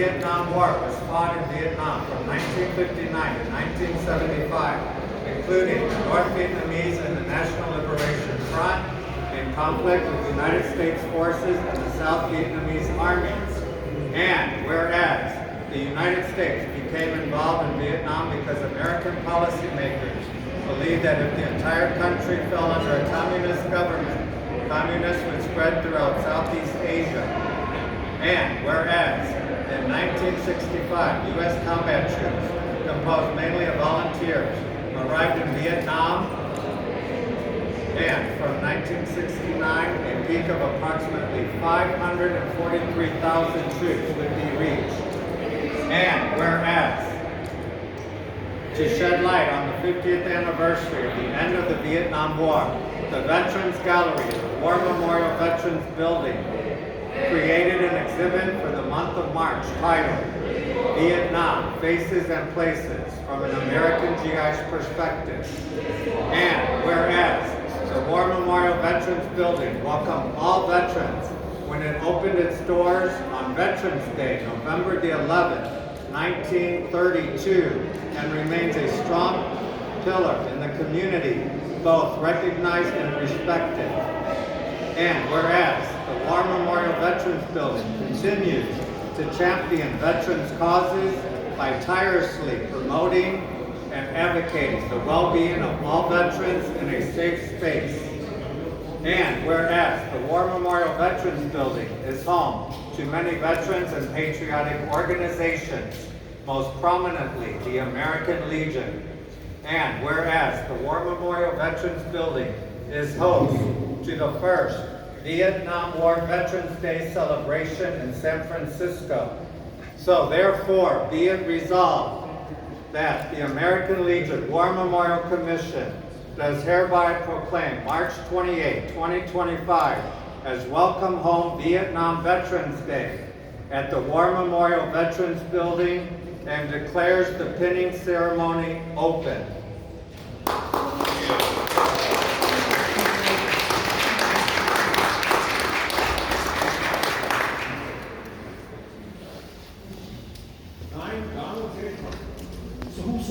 Vietnam War was fought in Vietnam from 1959 to 1975, including the North Vietnamese and the National Liberation Front, in conflict with the United States forces and the South Vietnamese armies. And whereas the United States became involved in Vietnam because American policymakers believed that if the entire country fell under a communist government, communists would spread throughout Southeast Asia. And whereas in 1965, U.S. combat troops, composed mainly of volunteers, arrived in Vietnam, and from 1969, a peak of approximately 543,000 troops would be reached. And whereas, to shed light on the 50th anniversary of the end of the Vietnam War, the Veterans Gallery of the War Memorial Veterans Building created an exhibit for the month of March titled Vietnam, Faces and Places from an American GI's Perspective. And whereas the War Memorial Veterans Building welcomed all veterans when it opened its doors on Veterans Day, November the 11th, 1932, and remains a strong pillar in the community, both recognized and respected. And whereas the War Memorial Veterans Building continues to champion veterans' causes by tirelessly promoting and advocating the well-being of all veterans in a safe space. And whereas the War Memorial Veterans Building is home to many veterans and patriotic organizations, most prominently the American Legion. And whereas the War Memorial Veterans Building is host to the first Vietnam War Veterans Day celebration in San Francisco. So therefore, be it resolved that the American Legion War Memorial Commission does hereby proclaim March 28, 2025 as Welcome Home Vietnam Veterans Day at the War Memorial Veterans Building and declares the pinning ceremony open.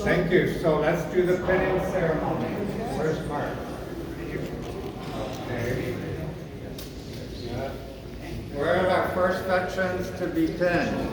Thank you. So let's do the pinning ceremony. Where's Mark? Okay. Where are our first veterans to be pinned?